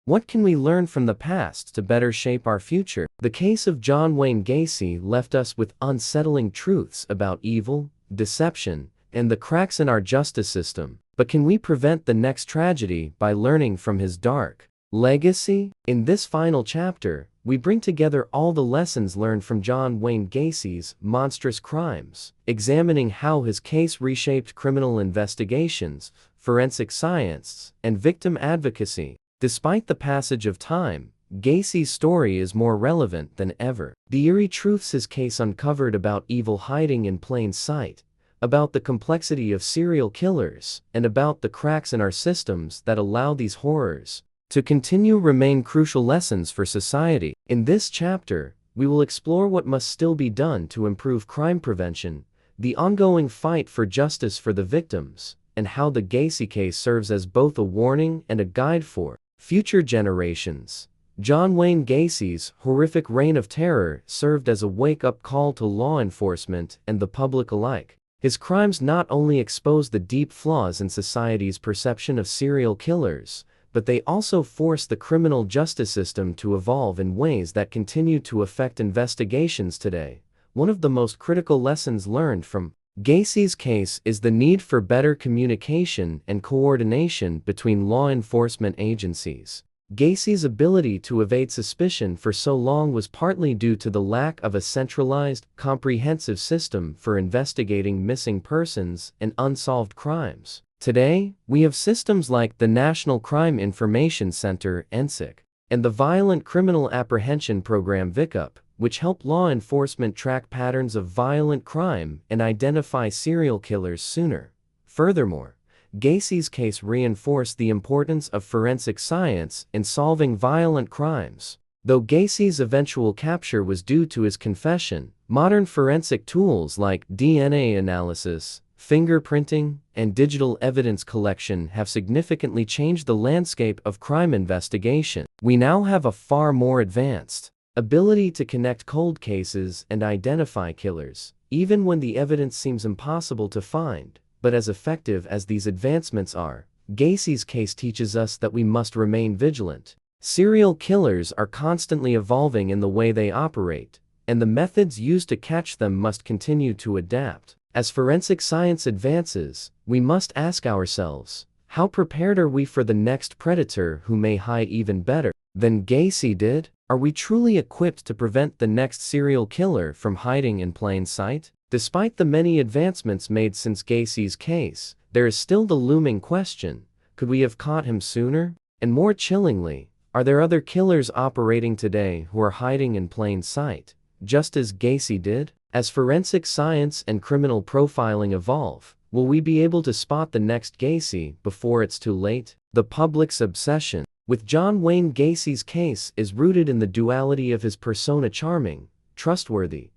What can we learn from the past to better shape our future? The case of John Wayne Gacy left us with unsettling truths about evil, deception, and the cracks in our justice system. But can we prevent the next tragedy by learning from his dark legacy? In this final chapter, we bring together all the lessons learned from John Wayne Gacy's monstrous crimes, examining how his case reshaped criminal investigations, forensic science, and victim advocacy. Despite the passage of time, Gacy's story is more relevant than ever. The eerie truths his case uncovered about evil hiding in plain sight, about the complexity of serial killers, and about the cracks in our systems that allow these horrors to continue remain crucial lessons for society. In this chapter, we will explore what must still be done to improve crime prevention, the ongoing fight for justice for the victims, and how the Gacy case serves as both a warning and a guide for future generations. John Wayne Gacy's horrific reign of terror served as a wake-up call to law enforcement and the public alike. His crimes not only exposed the deep flaws in society's perception of serial killers, but they also forced the criminal justice system to evolve in ways that continue to affect investigations today. One of the most critical lessons learned from Gacy's case is the need for better communication and coordination between law enforcement agencies. Gacy's ability to evade suspicion for so long was partly due to the lack of a centralized, comprehensive system for investigating missing persons and unsolved crimes. Today, we have systems like the National Crime Information Center (NCIC) and the Violent Criminal Apprehension Program (VICUP), which help law enforcement track patterns of violent crime and identify serial killers sooner. Furthermore, Gacy's case reinforced the importance of forensic science in solving violent crimes. Though Gacy's eventual capture was due to his confession, modern forensic tools like DNA analysis, fingerprinting, and digital evidence collection have significantly changed the landscape of crime investigation. We now have a far more advanced ability to connect cold cases and identify killers, even when the evidence seems impossible to find. But as effective as these advancements are, Gacy's case teaches us that we must remain vigilant. Serial killers are constantly evolving in the way they operate, and the methods used to catch them must continue to adapt. As forensic science advances, we must ask ourselves, how prepared are we for the next predator who may hide even better than Gacy did? Are we truly equipped to prevent the next serial killer from hiding in plain sight? Despite the many advancements made since Gacy's case, there is still the looming question: could we have caught him sooner? And more chillingly, are there other killers operating today who are hiding in plain sight, just as Gacy did? As forensic science and criminal profiling evolve, will we be able to spot the next Gacy before it's too late? The public's obsession with John Wayne Gacy's case is rooted in the duality of his persona: charming, trustworthy,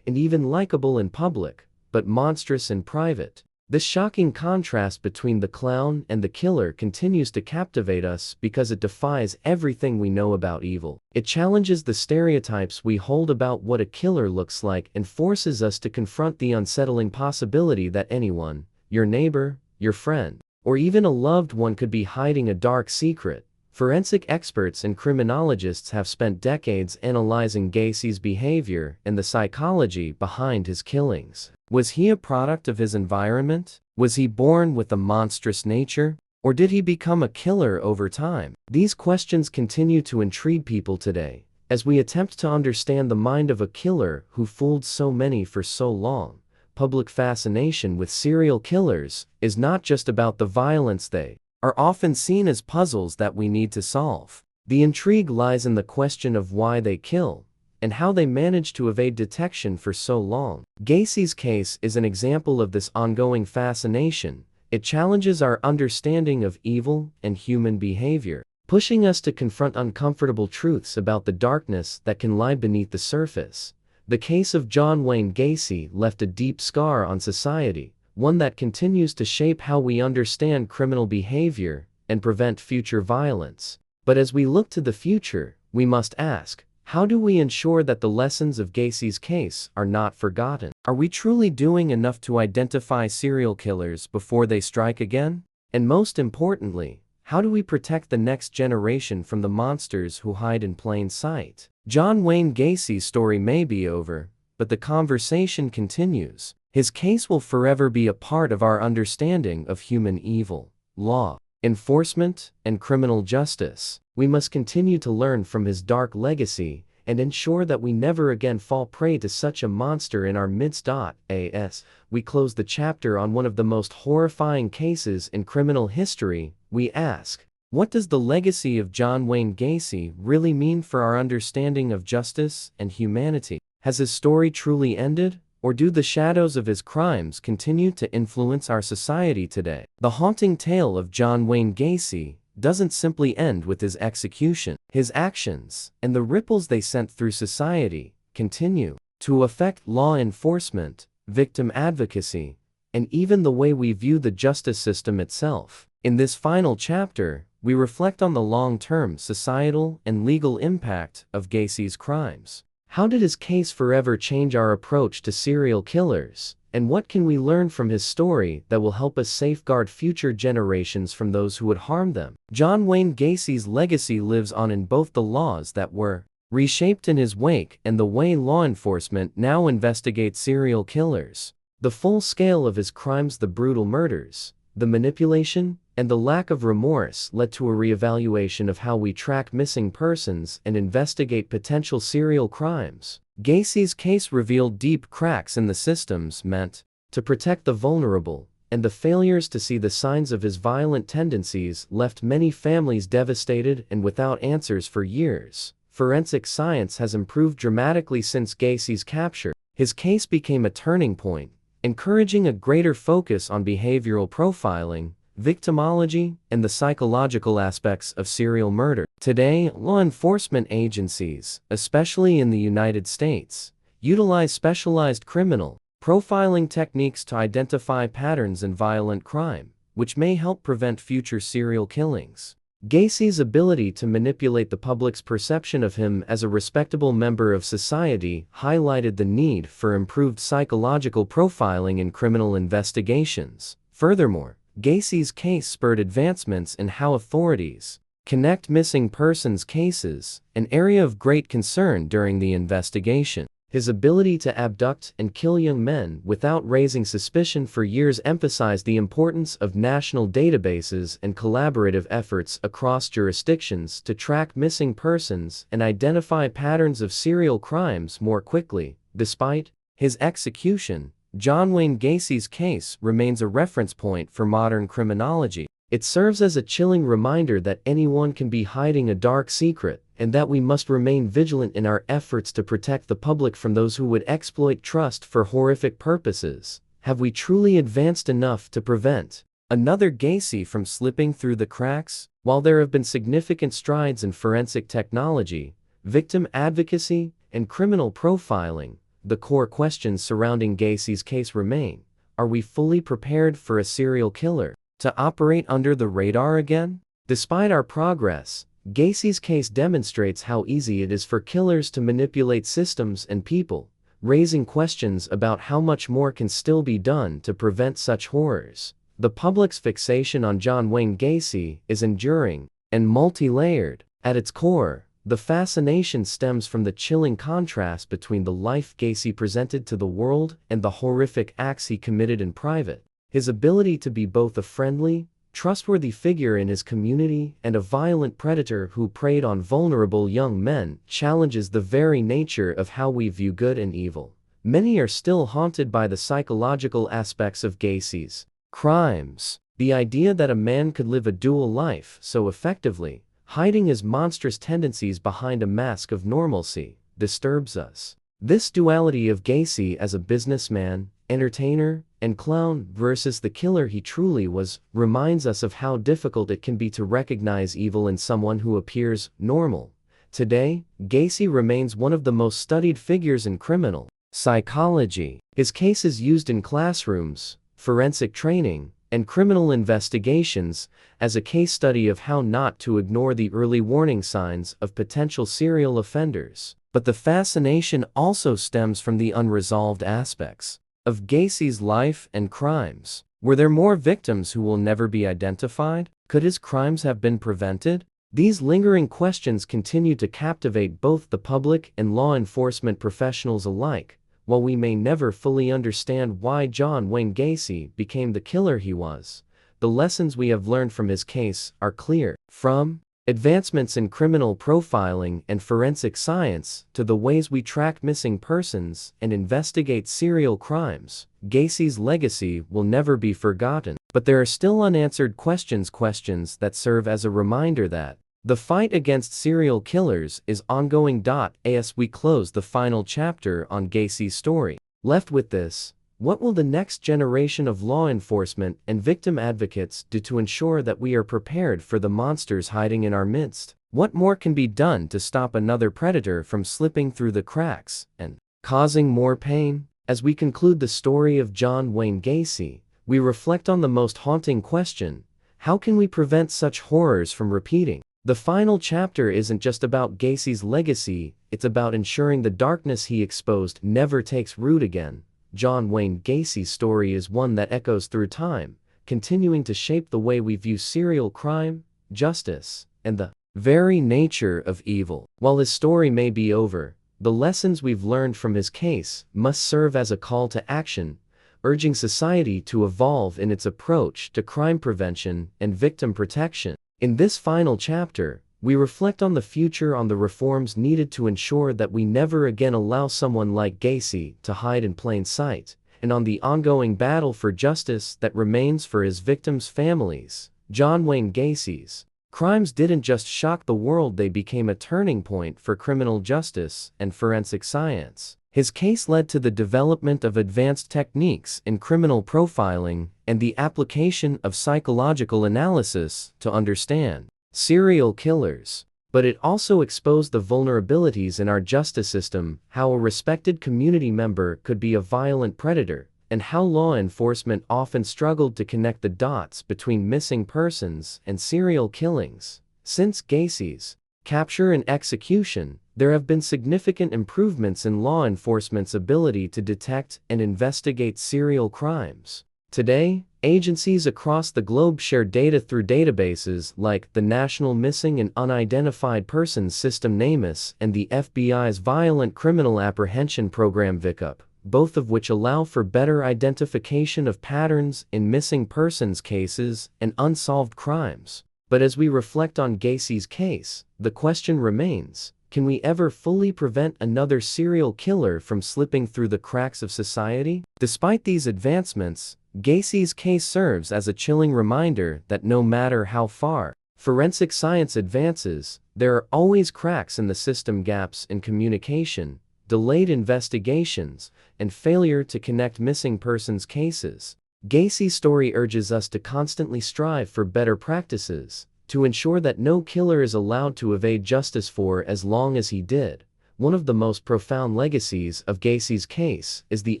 and even likable in public, but monstrous in private. This shocking contrast between the clown and the killer continues to captivate us because it defies everything we know about evil. It challenges the stereotypes we hold about what a killer looks like and forces us to confront the unsettling possibility that anyone, your neighbor, your friend, or even a loved one, could be hiding a dark secret. Forensic experts and criminologists have spent decades analyzing Gacy's behavior and the psychology behind his killings. Was he a product of his environment? Was he born with a monstrous nature? Or did he become a killer over time? These questions continue to intrigue people today, as we attempt to understand the mind of a killer who fooled so many for so long. Public fascination with serial killers is not just about the violence. They are often seen as puzzles that we need to solve. The intrigue lies in the question of why they kill, and how they managed to evade detection for so long. Gacy's case is an example of this ongoing fascination. It challenges our understanding of evil and human behavior, pushing us to confront uncomfortable truths about the darkness that can lie beneath the surface. The case of John Wayne Gacy left a deep scar on society, one that continues to shape how we understand criminal behavior and prevent future violence. But as we look to the future, we must ask, how do we ensure that the lessons of Gacy's case are not forgotten? Are we truly doing enough to identify serial killers before they strike again? And most importantly, How do we protect the next generation from the monsters who hide in plain sight? John Wayne Gacy's story may be over, but the conversation continues. His case will forever be a part of our understanding of human evil, law enforcement, and criminal justice. We must continue to learn from his dark legacy and ensure that we never again fall prey to such a monster in our midst. As we close the chapter on one of the most horrifying cases in criminal history, we ask, what does the legacy of John Wayne Gacy really mean for our understanding of justice and humanity? Has his story truly ended? Or do the shadows of his crimes continue to influence our society today? The haunting tale of John Wayne Gacy doesn't simply end with his execution. His actions, and the ripples they sent through society, continue to affect law enforcement, victim advocacy, and even the way we view the justice system itself. In this final chapter, we reflect on the long-term societal and legal impact of Gacy's crimes. How did his case forever change our approach to serial killers? And what can we learn from his story that will help us safeguard future generations from those who would harm them? John Wayne Gacy's legacy lives on in both the laws that were reshaped in his wake and the way law enforcement now investigates serial killers. The full scale of his crimes, the brutal murders, the manipulation, and the lack of remorse led to a reevaluation of how we track missing persons and investigate potential serial crimes. Gacy's case revealed deep cracks in the systems meant to protect the vulnerable, and the failures to see the signs of his violent tendencies left many families devastated and without answers for years. Forensic science has improved dramatically since Gacy's capture. His case became a turning point, encouraging a greater focus on behavioral profiling, victimology, and the psychological aspects of serial murder. Today, law enforcement agencies, especially in the United States, utilize specialized criminal profiling techniques to identify patterns in violent crime, which may help prevent future serial killings. Gacy's ability to manipulate the public's perception of him as a respectable member of society highlighted the need for improved psychological profiling in criminal investigations. Furthermore, Gacy's case spurred advancements in how authorities connect missing persons cases, an area of great concern during the investigation. His ability to abduct and kill young men without raising suspicion for years emphasized the importance of national databases and collaborative efforts across jurisdictions to track missing persons and identify patterns of serial crimes more quickly. Despite his execution, John Wayne Gacy's case remains a reference point for modern criminology. It serves as a chilling reminder that anyone can be hiding a dark secret, and that we must remain vigilant in our efforts to protect the public from those who would exploit trust for horrific purposes. Have we truly advanced enough to prevent another Gacy from slipping through the cracks? While there have been significant strides in forensic technology, victim advocacy, and criminal profiling, the core questions surrounding Gacy's case remain. Are we fully prepared for a serial killer to operate under the radar again? Despite our progress, Gacy's case demonstrates how easy it is for killers to manipulate systems and people, raising questions about how much more can still be done to prevent such horrors. The public's fixation on John Wayne Gacy is enduring and multi-layered. At its core, the fascination stems from the chilling contrast between the life Gacy presented to the world and the horrific acts he committed in private. His ability to be both a friendly, trustworthy figure in his community and a violent predator who preyed on vulnerable young men challenges the very nature of how we view good and evil. Many are still haunted by the psychological aspects of Gacy's crimes. The idea that a man could live a dual life so effectively, hiding his monstrous tendencies behind a mask of normalcy, disturbs us. This duality of Gacy as a businessman, entertainer, and clown versus the killer he truly was reminds us of how difficult it can be to recognize evil in someone who appears normal. Today, Gacy remains one of the most studied figures in criminal psychology. His case is used in classrooms, forensic training, and criminal investigations as a case study of how not to ignore the early warning signs of potential serial offenders. But the fascination also stems from the unresolved aspects of Gacy's life and crimes. Were there more victims who will never be identified? Could his crimes have been prevented? These lingering questions continue to captivate both the public and law enforcement professionals alike. While we may never fully understand why John Wayne Gacy became the killer he was, the lessons we have learned from his case are clear. From advancements in criminal profiling and forensic science to the ways we track missing persons and investigate serial crimes, Gacy's legacy will never be forgotten. But there are still unanswered questions that serve as a reminder that the fight against serial killers is ongoing. As we close the final chapter on Gacy's story, left with this: what will the next generation of law enforcement and victim advocates do to ensure that we are prepared for the monsters hiding in our midst? What more can be done to stop another predator from slipping through the cracks and causing more pain? As we conclude the story of John Wayne Gacy, we reflect on the most haunting question: how can we prevent such horrors from repeating? The final chapter isn't just about Gacy's legacy, it's about ensuring the darkness he exposed never takes root again. John Wayne Gacy's story is one that echoes through time, continuing to shape the way we view serial crime, justice, and the very nature of evil. While his story may be over, the lessons we've learned from his case must serve as a call to action, urging society to evolve in its approach to crime prevention and victim protection. In this final chapter, we reflect on the future, on the reforms needed to ensure that we never again allow someone like Gacy to hide in plain sight, and on the ongoing battle for justice that remains for his victims' families. John Wayne Gacy's crimes didn't just shock the world, they became a turning point for criminal justice and forensic science. His case led to the development of advanced techniques in criminal profiling and the application of psychological analysis to understand serial killers. But it also exposed the vulnerabilities in our justice system, how a respected community member could be a violent predator, and how law enforcement often struggled to connect the dots between missing persons and serial killings. Since Gacy's capture and execution, there have been significant improvements in law enforcement's ability to detect and investigate serial crimes. Today, agencies across the globe share data through databases like the National Missing and Unidentified Persons System (NamUs) and the FBI's Violent Criminal Apprehension Program (VICUP), both of which allow for better identification of patterns in missing persons cases and unsolved crimes. But as we reflect on Gacy's case, the question remains: can we ever fully prevent another serial killer from slipping through the cracks of society? Despite these advancements, Gacy's case serves as a chilling reminder that no matter how far forensic science advances, there are always cracks in the system, gaps in communication, delayed investigations, and failure to connect missing persons cases. Gacy's story urges us to constantly strive for better practices, to ensure that no killer is allowed to evade justice for as long as he did. One of the most profound legacies of Gacy's case is the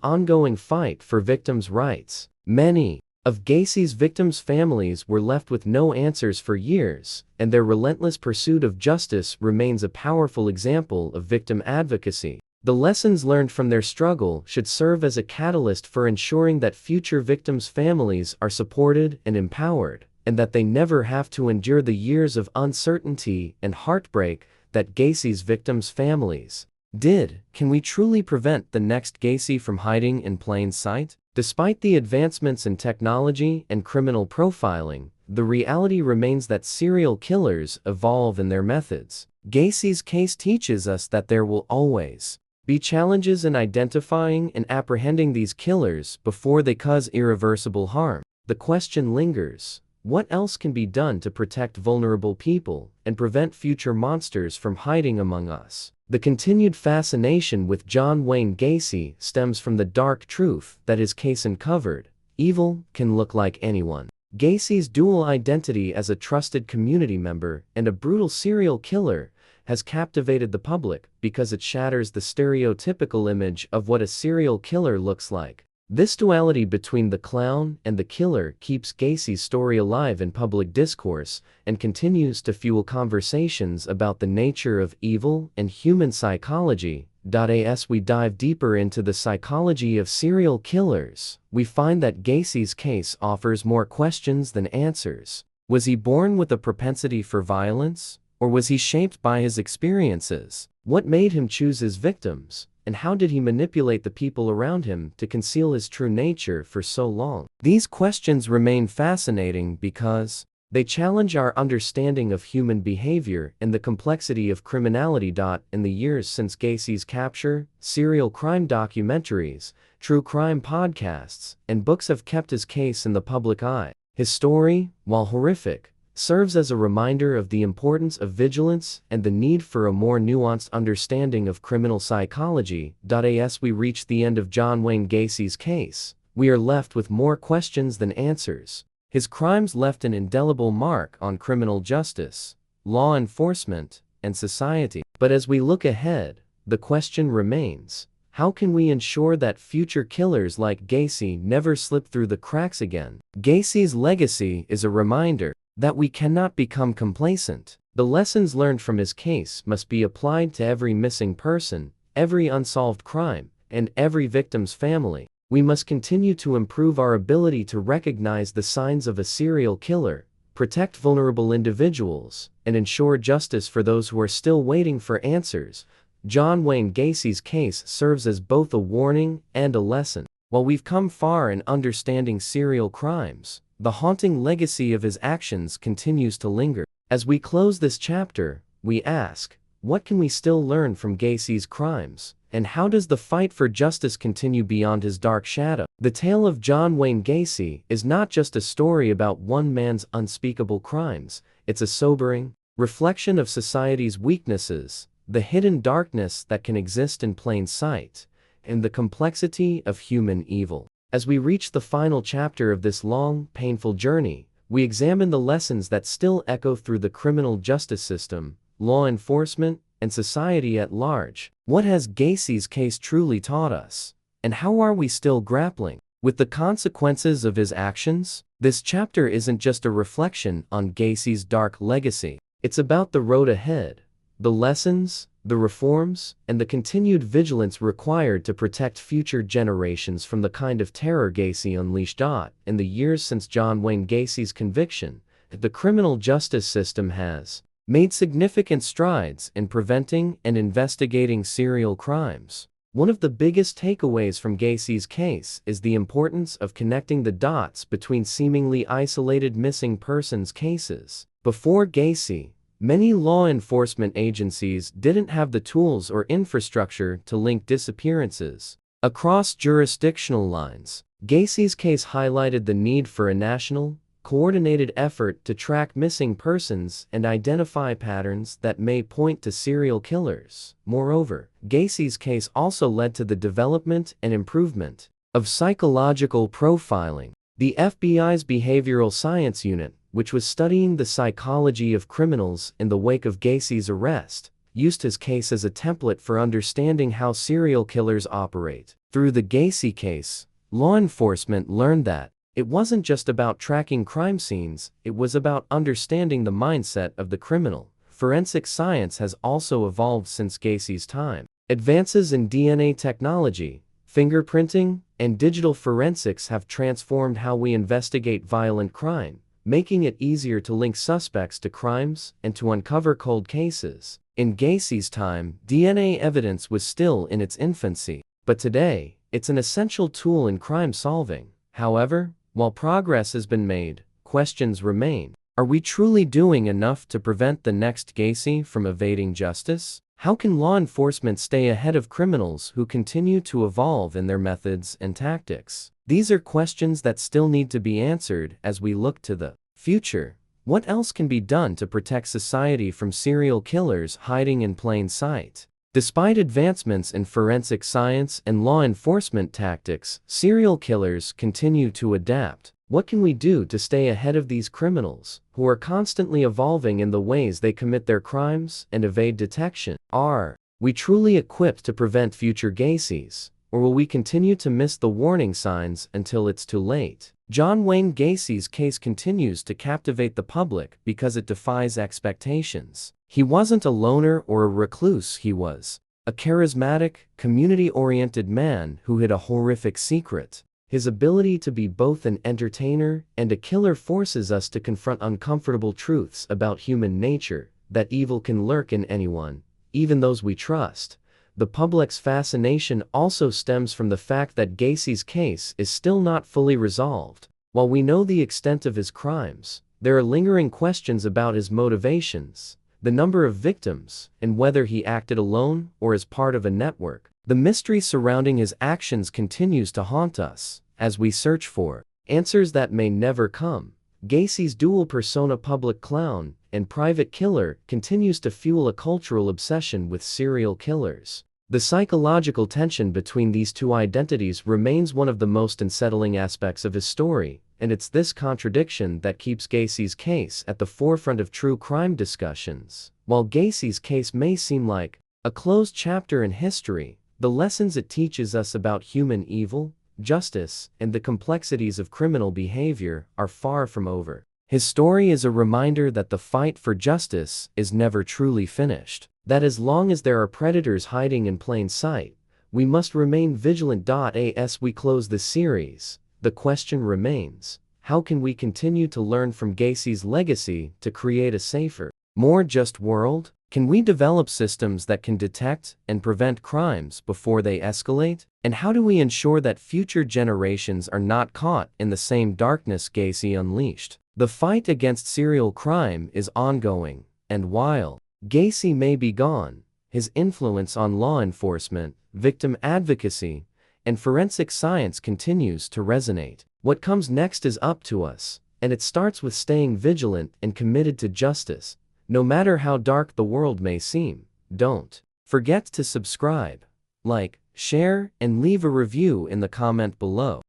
ongoing fight for victims' rights. Many of Gacy's victims' families were left with no answers for years, and their relentless pursuit of justice remains a powerful example of victim advocacy. The lessons learned from their struggle should serve as a catalyst for ensuring that future victims' families are supported and empowered, and that they never have to endure the years of uncertainty and heartbreak that Gacy's victims' families did. Can we truly prevent the next Gacy from hiding in plain sight? Despite the advancements in technology and criminal profiling, the reality remains that serial killers evolve in their methods. Gacy's case teaches us that there will always be challenges in identifying and apprehending these killers before they cause irreversible harm. The question lingers: what else can be done to protect vulnerable people and prevent future monsters from hiding among us? The continued fascination with John Wayne Gacy stems from the dark truth that his case uncovered: evil can look like anyone. Gacy's dual identity as a trusted community member and a brutal serial killer has captivated the public because it shatters the stereotypical image of what a serial killer looks like. This duality between the clown and the killer keeps Gacy's story alive in public discourse and continues to fuel conversations about the nature of evil and human psychology. As we dive deeper into the psychology of serial killers, we find that Gacy's case offers more questions than answers. Was he born with a propensity for violence, or was he shaped by his experiences? What made him choose his victims, and how did he manipulate the people around him to conceal his true nature for so long? These questions remain fascinating because they challenge our understanding of human behavior and the complexity of criminality. In the years since Gacy's capture, serial crime documentaries, true crime podcasts, and books have kept his case in the public eye. His story, while horrific, serves as a reminder of the importance of vigilance and the need for a more nuanced understanding of criminal psychology. As we reach the end of John Wayne Gacy's case, we are left with more questions than answers. His crimes left an indelible mark on criminal justice, law enforcement, and society. But as we look ahead, the question remains: how can we ensure that future killers like Gacy never slip through the cracks again? Gacy's legacy is a reminder that we cannot become complacent. The lessons learned from his case must be applied to every missing person, every unsolved crime, and every victim's family. We must continue to improve our ability to recognize the signs of a serial killer, protect vulnerable individuals, and ensure justice for those who are still waiting for answers. John Wayne Gacy's case serves as both a warning and a lesson. While we've come far in understanding serial crimes, the haunting legacy of his actions continues to linger. As we close this chapter, we ask, what can we still learn from Gacy's crimes, and how does the fight for justice continue beyond his dark shadow? The tale of John Wayne Gacy is not just a story about one man's unspeakable crimes, it's a sobering reflection of society's weaknesses, the hidden darkness that can exist in plain sight, and the complexity of human evil. As we reach the final chapter of this long, painful journey, we examine the lessons that still echo through the criminal justice system, law enforcement, and society at large. What has Gacy's case truly taught us? And how are we still grappling with the consequences of his actions? This chapter isn't just a reflection on Gacy's dark legacy. It's about the road ahead, the lessons, the reforms, and the continued vigilance required to protect future generations from the kind of terror Gacy unleashed. In the years since John Wayne Gacy's conviction, the criminal justice system has made significant strides in preventing and investigating serial crimes. One of the biggest takeaways from Gacy's case is the importance of connecting the dots between seemingly isolated missing persons cases. Before Gacy, many law enforcement agencies didn't have the tools or infrastructure to link disappearances across jurisdictional lines. Gacy's case highlighted the need for a national, coordinated effort to track missing persons and identify patterns that may point to serial killers. Moreover, Gacy's case also led to the development and improvement of psychological profiling. The FBI's Behavioral Science Unit, which was studying the psychology of criminals in the wake of Gacy's arrest, used his case as a template for understanding how serial killers operate. Through the Gacy case, law enforcement learned that it wasn't just about tracking crime scenes, it was about understanding the mindset of the criminal. Forensic science has also evolved since Gacy's time. Advances in DNA technology, fingerprinting, and digital forensics have transformed how we investigate violent crime, making it easier to link suspects to crimes and to uncover cold cases. In Gacy's time, DNA evidence was still in its infancy, but today, it's an essential tool in crime solving. However, while progress has been made, questions remain. Are we truly doing enough to prevent the next Gacy from evading justice? How can law enforcement stay ahead of criminals who continue to evolve in their methods and tactics? These are questions that still need to be answered as we look to the future. What else can be done to protect society from serial killers hiding in plain sight? Despite advancements in forensic science and law enforcement tactics, serial killers continue to adapt. What can we do to stay ahead of these criminals, who are constantly evolving in the ways they commit their crimes and evade detection? Are we truly equipped to prevent future Gacys, or will we continue to miss the warning signs until it's too late? John Wayne Gacy's case continues to captivate the public because it defies expectations. He wasn't a loner or a recluse, he was a charismatic, community-oriented man who hid a horrific secret. His ability to be both an entertainer and a killer forces us to confront uncomfortable truths about human nature, that evil can lurk in anyone, even those we trust. The public's fascination also stems from the fact that Gacy's case is still not fully resolved. While we know the extent of his crimes, there are lingering questions about his motivations, the number of victims, and whether he acted alone or as part of a network. The mystery surrounding his actions continues to haunt us, as we search for answers that may never come. Gacy's dual persona, public clown and private killer, continues to fuel a cultural obsession with serial killers. The psychological tension between these two identities remains one of the most unsettling aspects of his story, and it's this contradiction that keeps Gacy's case at the forefront of true crime discussions. While Gacy's case may seem like a closed chapter in history, the lessons it teaches us about human evil, justice, and the complexities of criminal behavior are far from over. His story is a reminder that the fight for justice is never truly finished, that as long as there are predators hiding in plain sight, we must remain vigilant. As we close this series, the question remains: how can we continue to learn from Gacy's legacy to create a safer, more just world? Can we develop systems that can detect and prevent crimes before they escalate? And how do we ensure that future generations are not caught in the same darkness Gacy unleashed? The fight against serial crime is ongoing, and while Gacy may be gone, his influence on law enforcement, victim advocacy, and forensic science continues to resonate. What comes next is up to us, and it starts with staying vigilant and committed to justice. No matter how dark the world may seem, don't forget to subscribe, like, share, and leave a review in the comment below.